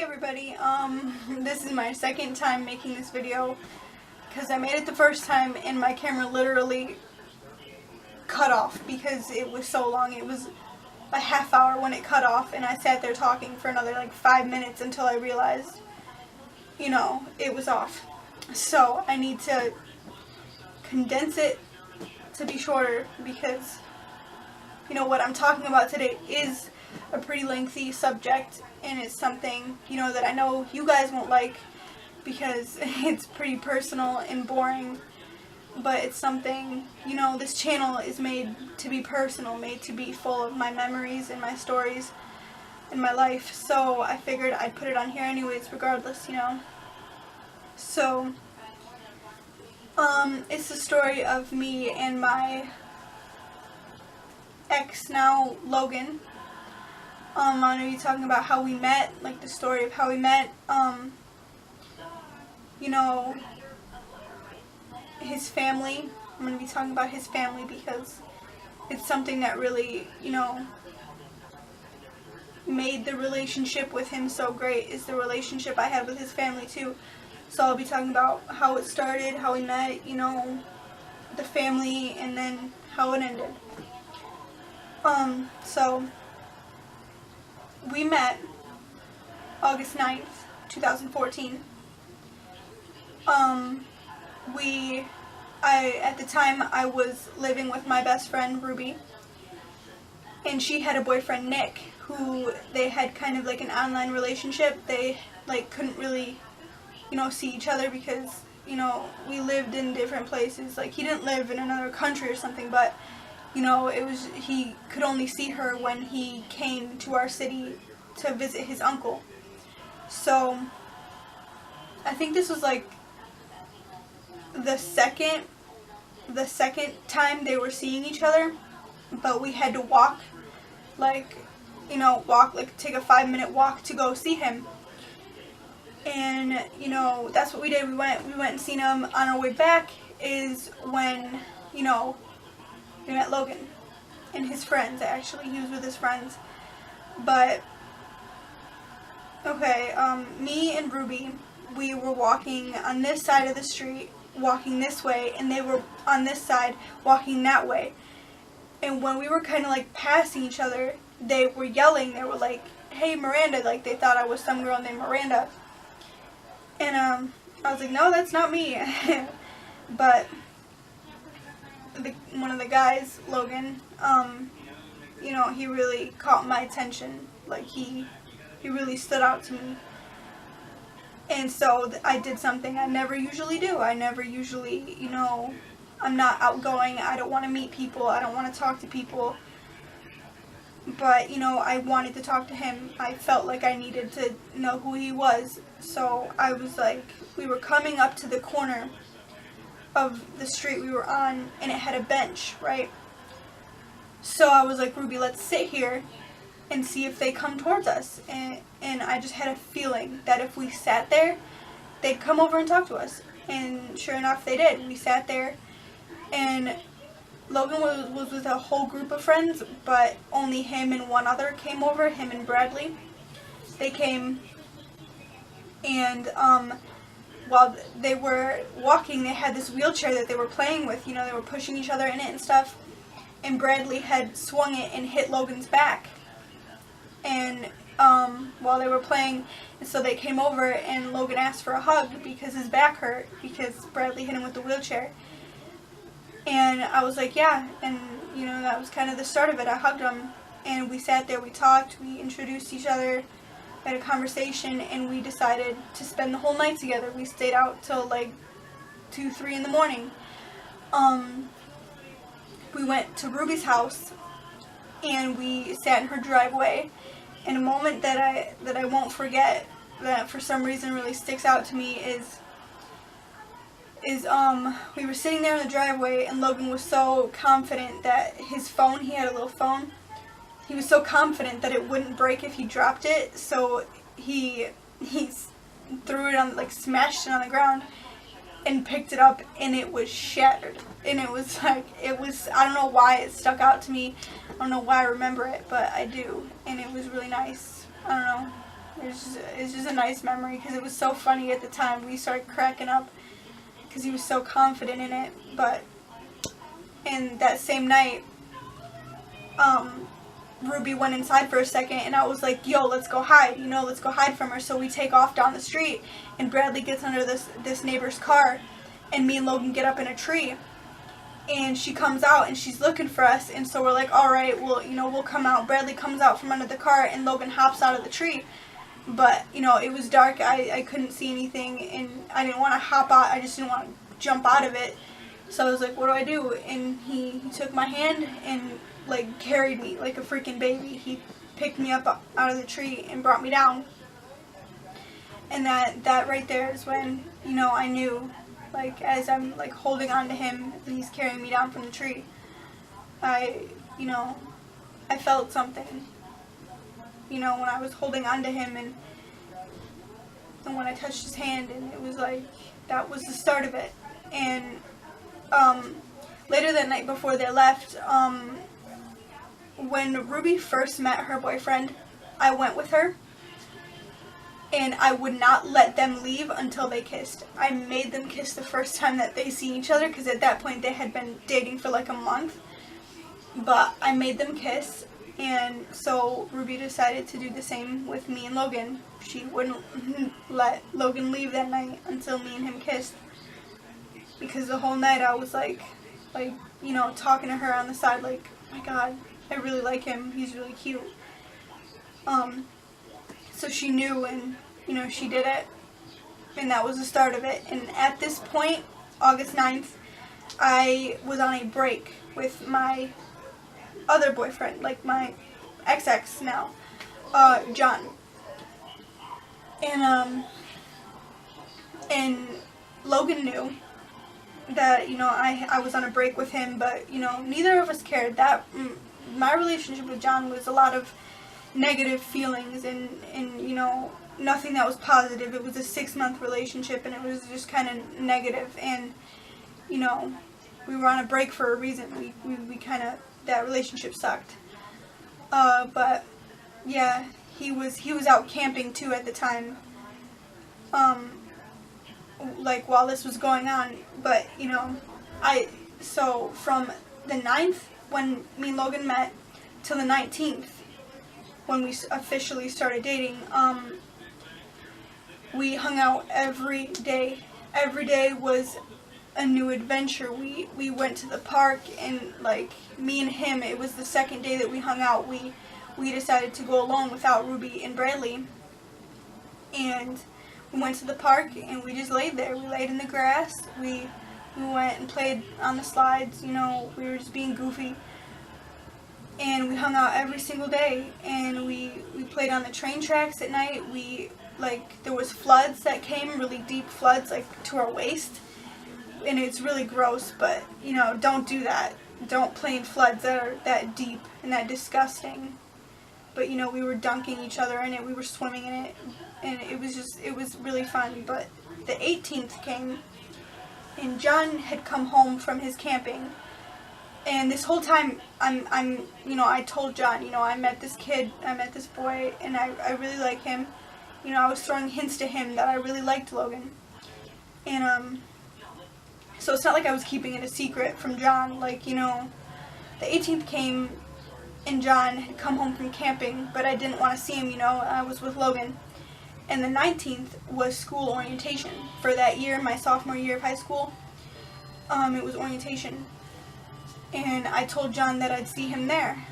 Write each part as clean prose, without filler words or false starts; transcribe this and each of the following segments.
everybody, this is my second time making this video because I made it the first time and my camera literally cut off because it was so long. It was a half hour when it cut off and I sat there talking for another like 5 minutes until I realized, it was off. So I need to condense it to be shorter because, what I'm talking about today is a pretty lengthy subject, and it's something, that I know you guys won't like because it's pretty personal and boring, but it's something, this channel is made to be personal, made to be full of my memories and my stories in my life, so I figured I'd put it on here anyways, regardless, So, it's the story of me and my ex now, Logan. I'm going to be talking about how we met, like the story of how we met, his family. I'm going to be talking about his family because it's something that really, made the relationship with him so great, is the relationship I had with his family too. So I'll be talking about how it started, how we met, the family, and then how it ended. So we met August 9th, 2014. At the time I was living with my best friend Ruby, and she had a boyfriend Nick, who they had kind of like an online relationship. They couldn't really, see each other because, we lived in different places. Like, he didn't live in another country or something, but he could only see her when he came to our city to visit his uncle. So I think this was like the second time they were seeing each other, but we had to walk, take a 5-minute walk to go see him. And, that's what we did. We went and seen him. On our way back is when, we met Logan and his friends. Actually, he was with his friends. But, okay, me and Ruby, we were walking on this side of the street, walking this way, and they were on this side, walking that way. And when we were kind of passing each other, they were yelling. They were like, "Hey, Miranda," they thought I was some girl named Miranda. And I was like, "No, that's not me." But one of the guys, Logan, he really caught my attention. He really stood out to me. And so I did something I never usually do. I never usually, I'm not outgoing. I don't want to meet people. I don't want to talk to people. But, I wanted to talk to him. I felt like I needed to know who he was. So I was we were coming up to the corner of the street we were on, and it had a bench, right? So I was like, "Ruby, let's sit here and see if they come towards us." And I just had a feeling that if we sat there, they'd come over and talk to us. And sure enough, they did. We sat there, and Logan was with a whole group of friends, but only him and one other came over, him and Bradley. They came, and while they were walking, they had this wheelchair that they were playing with. They were pushing each other in it and stuff. And Bradley had swung it and hit Logan's back. And while they were playing, and so they came over, and Logan asked for a hug because his back hurt because Bradley hit him with the wheelchair. And I was like, yeah, and that was kind of the start of it. I hugged him, and we sat there, we talked, we introduced each other, had a conversation, and we decided to spend the whole night together. We stayed out till 2, 3 in the morning. We went to Ruby's house, and we sat in her driveway. And a moment that I won't forget, that for some reason really sticks out to me, is we were sitting there in the driveway, and Logan was so confident that his phone, he had a little phone, he was so confident that it wouldn't break if he dropped it, so he threw it on, smashed it on the ground, and picked it up, and it was shattered. And it was I don't know why it stuck out to me, I don't know why I remember it, but I do, and it was really nice. I don't know, It's just a nice memory because it was so funny at the time. We started cracking up because he was so confident in it. But in that same night, Ruby went inside for a second, and I was like, yo, let's go hide, let's go hide from her. So we take off down the street, and Bradley gets under this neighbor's car, and me and Logan get up in a tree, and she comes out, and she's looking for us, and so we're like, all right, well, we'll come out. Bradley comes out from under the car, and Logan hops out of the tree, but, it was dark. I couldn't see anything, and I didn't want to hop out. I just didn't want to jump out of it. So I was like, what do I do? And he took my hand and carried me like a freaking baby. He picked me up out of the tree and brought me down. And that right there is when, I knew, as I'm holding on to him and he's carrying me down from the tree, I felt something, when I was holding on to him, and when I touched his hand, and it was that was the start of it. And later that night before they left, when Ruby first met her boyfriend, I went with her, and I would not let them leave until they kissed. I made them kiss the first time that they see each other, because at that point they had been dating for a month, but I made them kiss, and so Ruby decided to do the same with me and Logan. She wouldn't let Logan leave that night until me and him kissed, because the whole night I was talking to her on the side, oh my God, I really like him, he's really cute. So she knew, and, she did it, and that was the start of it. And at this point, August 9th, I was on a break with my other boyfriend, my ex now, John. And Logan knew that, I was on a break with him, but, neither of us cared. That my relationship with John was a lot of negative feelings, and nothing that was positive. It was a 6-month relationship, and it was just kind of negative, and, we were on a break for a reason. We kind of, that relationship sucked. But, yeah, he was out camping, too, at the time, while this was going on. But, so from the 9th, when me and Logan met, till the 19th, when we officially started dating, we hung out every day. Every day was a new adventure. We went to the park, and me and him, it was the second day that we hung out. We decided to go alone without Ruby and Bradley, and we went to the park, and we just laid there. We laid in the grass. We went and played on the slides. We were just being goofy, and we hung out every single day. And we played on the train tracks at night. There was floods that came, really deep floods, to our waist. And it's really gross, but, don't do that. Don't play in floods that are that deep and that disgusting. But, we were dunking each other in it. We were swimming in it. And it was really fun. But the 18th came, and John had come home from his camping. And this whole time, I told John, I met this kid, I met this boy, and I really like him. I was throwing hints to him that I really liked Logan. And, so it's not like I was keeping it a secret from John. The 18th came, and John had come home from camping, but I didn't want to see him, I was with Logan. And the 19th was school orientation for that year, my sophomore year of high school. It was orientation. And I told John that I'd see him there.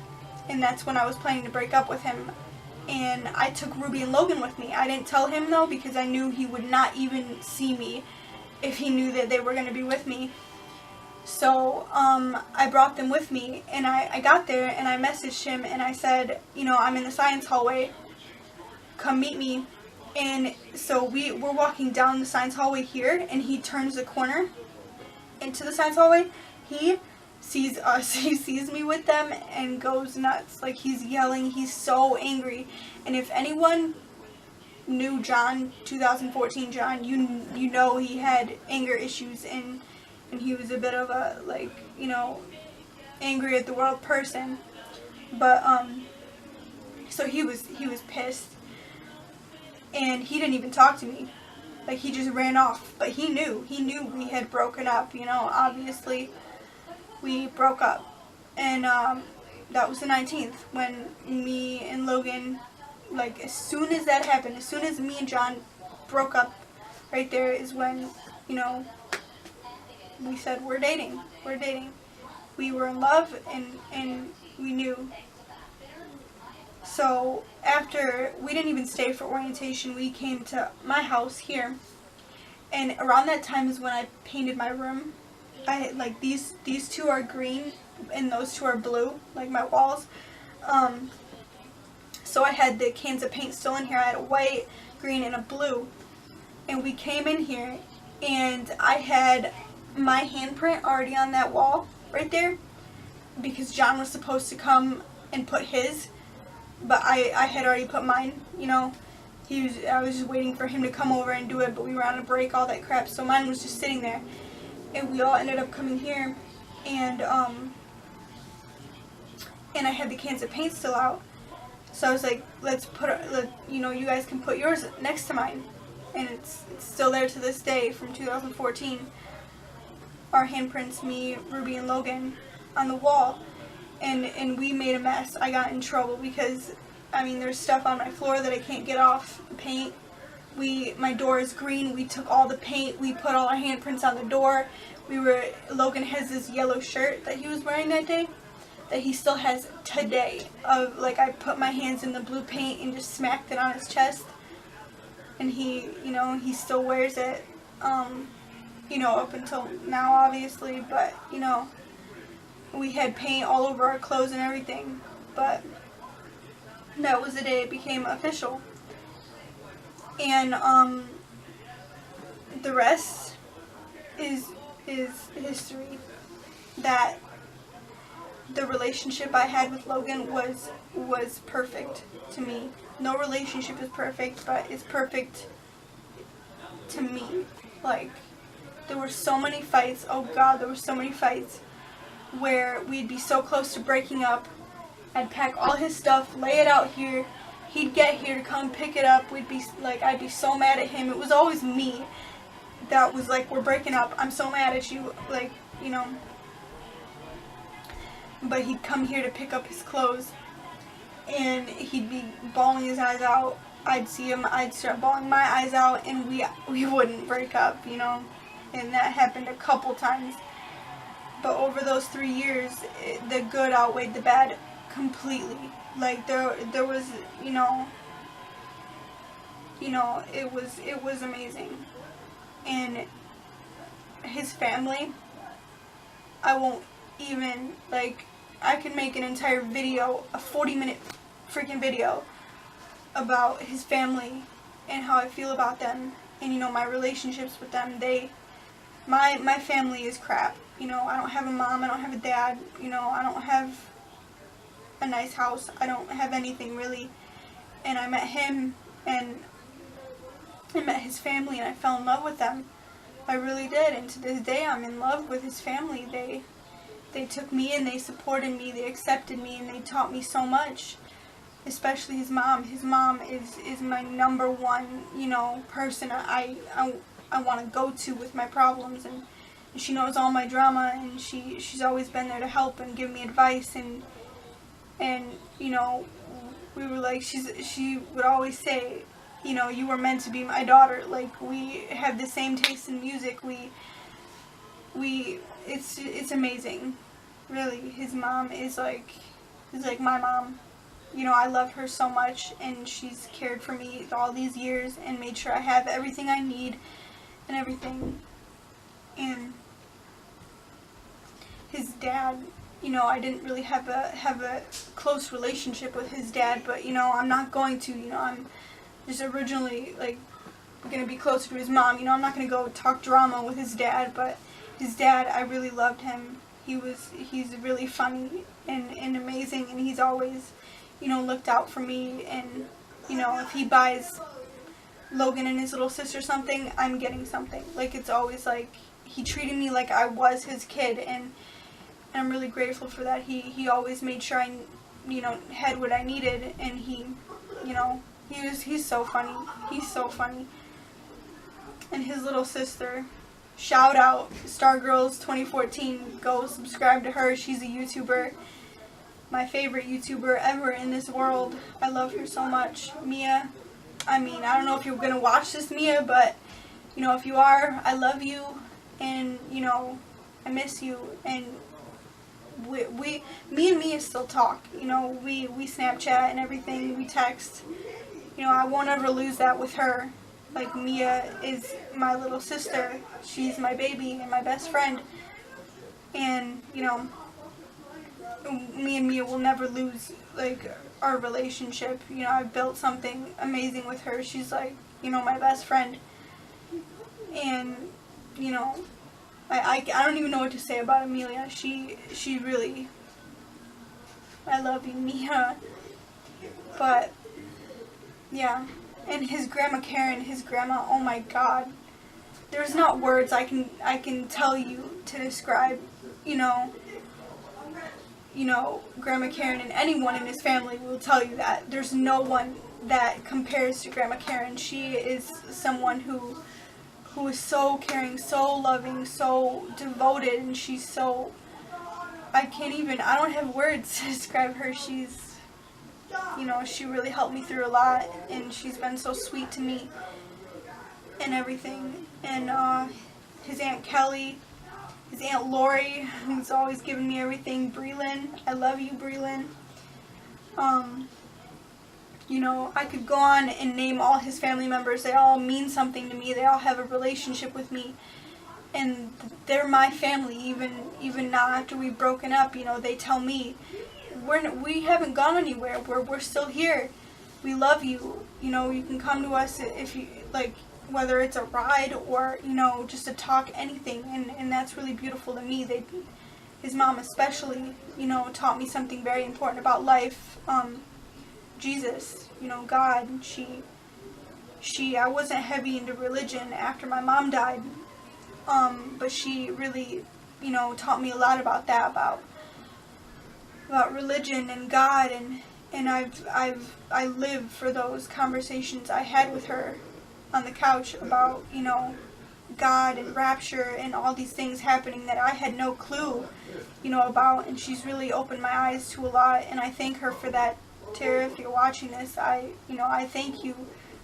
And that's when I was planning to break up with him. And I took Ruby and Logan with me. I didn't tell him, though, because I knew he would not even see me if he knew that they were going to be with me. So, I brought them with me, and I got there, and I messaged him, and I said, I'm in the science hallway, come meet me. And so we're walking down the science hallway here, and he turns the corner into the science hallway. He sees us, he sees me with them, and goes nuts. He's yelling, he's so angry. And if anyone knew John, 2014 John, you know he had anger issues, and he was a bit of a, angry at the world person. But, so he was pissed. and he didn't even talk to me. Like, he just ran off. But he knew we had broken up, you know. Obviously, we broke up. And that was the 19th when me and Logan, like, as soon as that happened, as soon as me and John broke up, right there is when, you know, we said, we're dating. We're dating. We were in love, and we knew. So after, we didn't even stay for orientation. We came to my house here, and around that time is when I painted my room. I like these two are green and those two are blue, like my walls. So I had the cans of paint still in here. I had a white, green, and a blue. And we came in here, and I had my handprint already on that wall right there, because John was supposed to come and put his, but I had already put mine, you know. I was just waiting for him to come over and do it, but we were on a break, all that crap, so mine was just sitting there. And we all ended up coming here, and I had the cans of paint still out. So I was like, you know, you guys can put yours next to mine. And it's still there to this day from 2014. Our handprints, me, Ruby, and Logan, on the wall. And we made a mess. I got in trouble because, I mean, there's stuff on my floor that I can't get off the paint. My door is green. We took all the paint. We put all our handprints on the door. Logan has this yellow shirt that he was wearing that day that he still has today. Of, like, I put my hands in the blue paint and just smacked it on his chest. And he, you know, he still wears it, you know, up until now, obviously. But, you know, we had paint all over our clothes and everything. But that was the day it became official. And the rest is history. That the relationship I had with Logan was perfect to me. No relationship is perfect, but it's perfect to me. Like, there were so many fights, oh God, there were so many fights where we'd be so close to breaking up. I'd pack all his stuff, lay it out here, he'd get here to come pick it up. I'd be so mad at him. It was always me that was like, we're breaking up, I'm so mad at you, like, you know. But he'd come here to pick up his clothes, and he'd be bawling his eyes out. I'd see him, I'd start bawling my eyes out, and we wouldn't break up, you know. And that happened a couple times. But over those 3 years, the good outweighed the bad completely. Like, there was, you know, it was amazing. And his family, I won't even, like, I could make an entire video, a 40-minute freaking video about his family and how I feel about them, and, you know, my relationships with them. My family is crap. You know, I don't have a mom, I don't have a dad, you know, I don't have a nice house, I don't have anything really. And I met him, and I met his family, and I fell in love with them. I really did, and to this day I'm in love with his family. They took me and they supported me, they accepted me, and they taught me so much. Especially his mom. His mom is my number one, you know, person I want to go to with my problems, and she knows all my drama, and she's always been there to help and give me advice, and you know, we were like, she would always say, you know, you were meant to be my daughter. Like, we have the same taste in music. It's amazing. Really, his mom is like my mom. You know, I love her so much, and she's cared for me all these years and made sure I have everything I need and everything. And his dad, you know, I didn't really have a close relationship with his dad, but, you know, I'm not going to, you know, I'm just originally, like, going to be closer to his mom. You know, I'm not going to go talk drama with his dad, but his dad, I really loved him. He's really funny and amazing, and he's always, you know, looked out for me. And, you know, if he buys Logan and his little sister something, I'm getting something. Like, it's always like, he treated me like I was his kid, and I'm really grateful for that. He always made sure I, you know, had what I needed, and he, you know, He's so funny. He's so funny. And his little sister, shout out Stargirls 2014. Go subscribe to her. She's a YouTuber. My favorite YouTuber ever in this world. I love her so much. Mia, I mean, I don't know if you're going to watch this, Mia, but, you know, if you are, I love you, and, you know, I miss you, and me and Mia still talk, you know, we Snapchat and everything, we text, you know, I won't ever lose that with her. Like, Mia is my little sister, she's my baby and my best friend, and, you know, me and Mia will never lose, like, our relationship. You know, I've built something amazing with her. She's like, you know, my best friend. And, you know, I don't even know what to say about Amelia. She really, I love you, Mia. But, yeah. And his grandma Karen, his grandma, oh my God. There's not words I can tell you to describe, you know, Grandma Karen, and anyone in his family will tell you that. There's no one that compares to Grandma Karen. She is someone who is so caring, so loving, so devoted, and she's so, I don't have words to describe her. She's, you know, she really helped me through a lot, and she's been so sweet to me and everything. And his Aunt Kelly, his Aunt Lori, who's always giving me everything. Breland, I love you, Breland. You know, I could go on and name all his family members. They all mean something to me. They all have a relationship with me. And they're my family, even now after we've broken up. You know, they tell me, we haven't gone anywhere. We're still here. We love you. You know, you can come to us if you, like, whether it's a ride or, you know, just a talk, anything, and that's really beautiful to me. His mom especially, you know, taught me something very important about life. Jesus, you know, God. I wasn't heavy into religion after my mom died, but she really, you know, taught me a lot about that, about religion and God, and I live for those conversations I had with her on the couch about, you know, God and rapture and all these things happening that I had no clue, you know, about, and she's really opened my eyes to a lot, and I thank her for that. Tara, if you're watching this, I thank you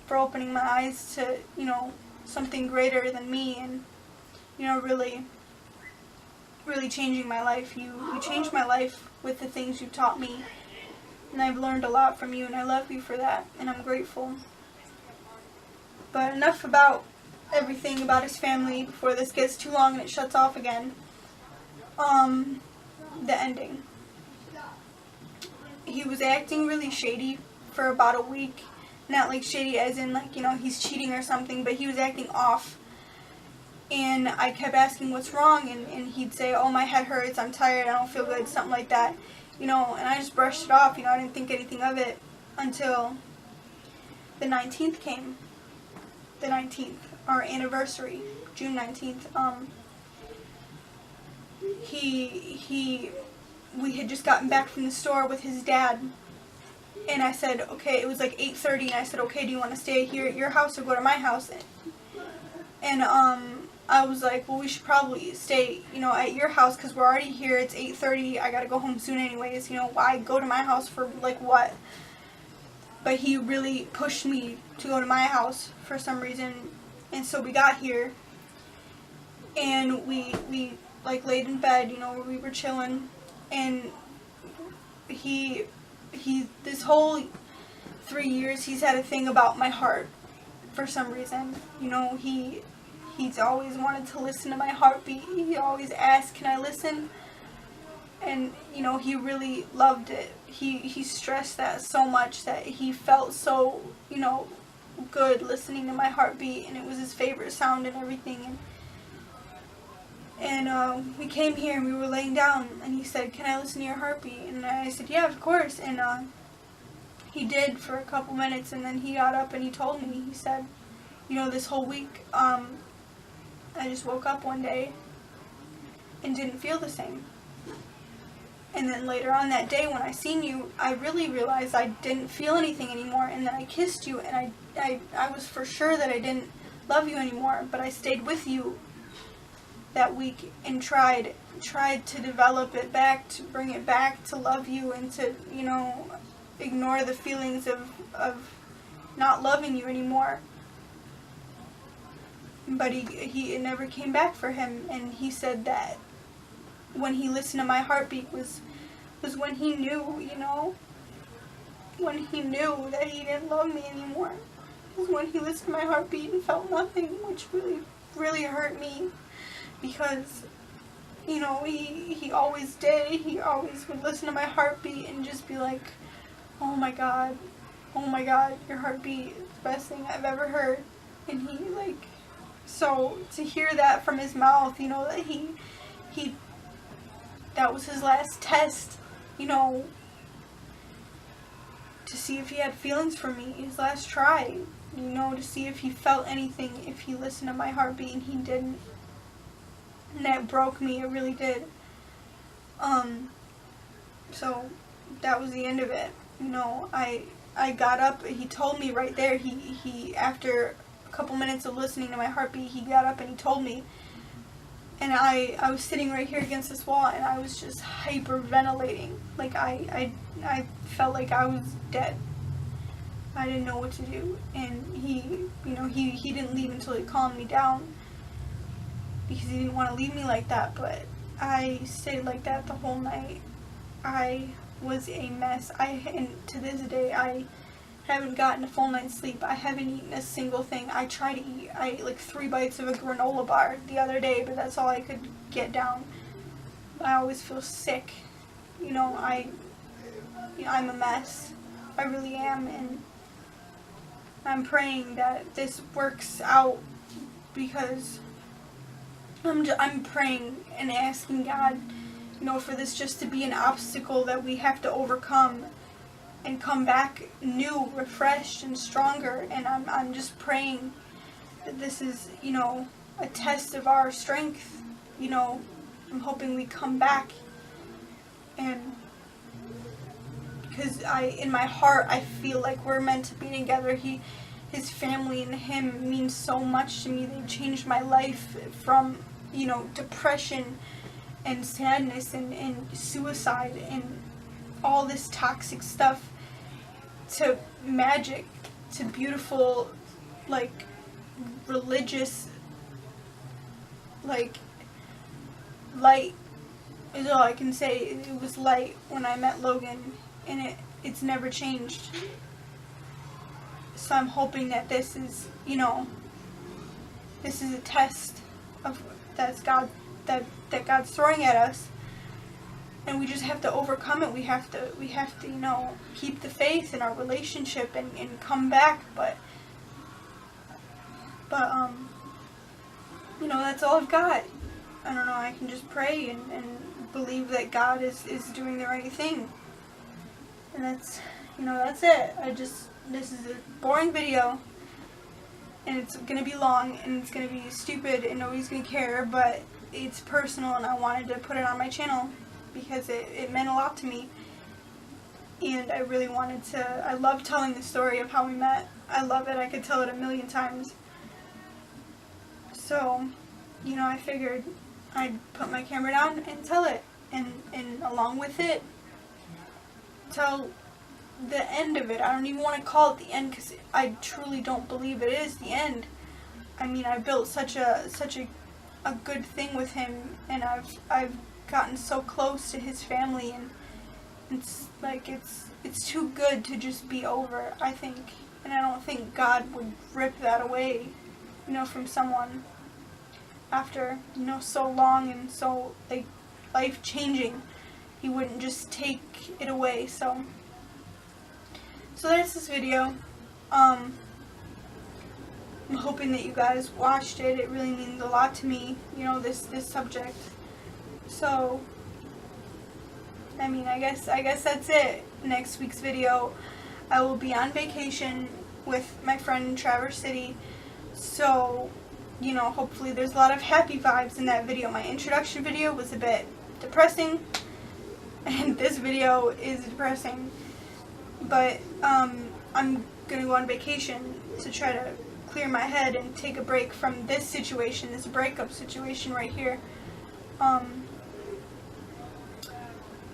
for opening my eyes to, you know, something greater than me, and, you know, really changing my life. You changed my life with the things you taught me, and I've learned a lot from you, and I love you for that, and I'm grateful. But enough about everything about his family before this gets too long and it shuts off again. The ending. He was acting really shady for about a week. Not like shady as in, like, you know, he's cheating or something, but he was acting off. And I kept asking what's wrong, and he'd say, oh, my head hurts, I'm tired, I don't feel good, something like that. You know, and I just brushed it off, you know, I didn't think anything of it until the 19th came. The 19th, our anniversary, June 19th. We had just gotten back from the store with his dad, and I said, okay, it was like 8:30, and I said, okay, do you want to stay here at your house or go to my house? And I was like, well, we should probably stay, you know, at your house, because we're already here, it's 8:30, I gotta go home soon anyways, you know, why go to my house for, like, what? But he really pushed me to go to my house for some reason, and so we got here, and we like laid in bed, you know, we were chilling, and he this whole 3 years he's had a thing about my heart for some reason, you know. He's always wanted to listen to my heartbeat. He always asked, can I listen? And, you know, he really loved it. He stressed that so much, that he felt so, you know, good listening to my heartbeat, and it was his favorite sound and everything. And we came here and we were laying down, and he said, can I listen to your heartbeat? And I said, yeah, of course. And he did for a couple minutes, and then he got up and he told me, he said, you know, this whole week, I just woke up one day and didn't feel the same. And then later on that day when I seen you, I really realized I didn't feel anything anymore. And then I kissed you, and I was for sure that I didn't love you anymore. But I stayed with you that week and tried to develop it back, to bring it back, to love you, and to, you know, ignore the feelings of not loving you anymore. But it never came back for him, and he said that when he listened to my heartbeat was when he knew, you know, when he knew that he didn't love me anymore. It was when he listened to my heartbeat and felt nothing, which really, really hurt me, because, you know, he always did. He always would listen to my heartbeat and just be like, oh my God, your heartbeat is the best thing I've ever heard. And he, like, so to hear that from his mouth, you know, that that was his last test, you know, to see if he had feelings for me, his last try, you know, to see if he felt anything, if he listened to my heartbeat, and he didn't. And that broke me, it really did. So that was the end of it. You know, I got up, he told me right there, he after a couple minutes of listening to my heartbeat, he got up and he told me. And I was sitting right here against this wall, and I was just hyperventilating. Like, I felt like I was dead. I didn't know what to do. And he, you know, he didn't leave until he calmed me down, because he didn't want to leave me like that. But I stayed like that the whole night. I was a mess. And to this day, I haven't gotten a full night's sleep. I haven't eaten a single thing. I tried to eat. I ate like 3 bites of a granola bar the other day, but that's all I could get down. I always feel sick. You know, I'm a mess. I really am, and I'm praying that this works out, because I'm praying and asking God, you know, for this just to be an obstacle that we have to overcome and come back new, refreshed, and stronger. And I'm just praying that this is, you know, a test of our strength. You know, I'm hoping we come back, and because in my heart, I feel like we're meant to be together. His family and him mean so much to me. They've changed my life from, you know, depression and sadness and suicide and all this toxic stuff, to magic, to beautiful, like, religious, like, light is all I can say. It was light when I met Logan, and it's never changed. So I'm hoping that this is, you know, this is a test of that God's throwing at us, and we just have to overcome it. We have to, you know, keep the faith in our relationship and come back. But you know, that's all I've got. I don't know, I can just pray and believe that God is doing the right thing. And that's, you know, that's it. This is a boring video, and it's gonna be long, and it's gonna be stupid, and nobody's gonna care, but it's personal, and I wanted to put it on my channel because it meant a lot to me. And I really wanted to, I love telling the story of how we met. I love it. I could tell it a million times. So, you know, I figured I'd put my camera down and tell it, and along with it, tell the end of it. I don't even want to call it the end, because I truly don't believe it is the end. I mean, I built such a good thing with him, and I've gotten so close to his family, and it's like it's too good to just be over, I think. And I don't think God would rip that away, you know, from someone after, you know, so long and so, like, life changing. He wouldn't just take it away. So there's this video. I'm hoping that you guys watched it. It really means a lot to me, you know, this subject. So, I mean, I guess that's it. Next week's video, I will be on vacation with my friend in Traverse City. So, you know, hopefully there's a lot of happy vibes in that video. My introduction video was a bit depressing, and this video is depressing. But I'm gonna go on vacation to try to clear my head and take a break from this situation, this breakup situation right here.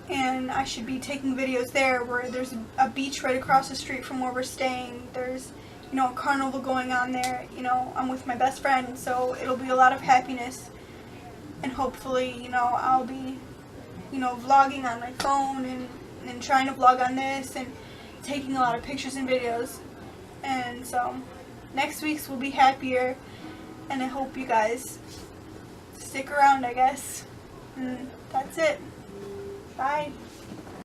And I should be taking videos there where there's a beach right across the street from where we're staying. There's, you know, a carnival going on there. You know, I'm with my best friend, so it'll be a lot of happiness. And hopefully, you know, I'll be, you know, vlogging on my phone and trying to vlog on this and taking a lot of pictures and videos. And so next week's will be happier, and I hope you guys stick around, I guess. And that's it. Bye.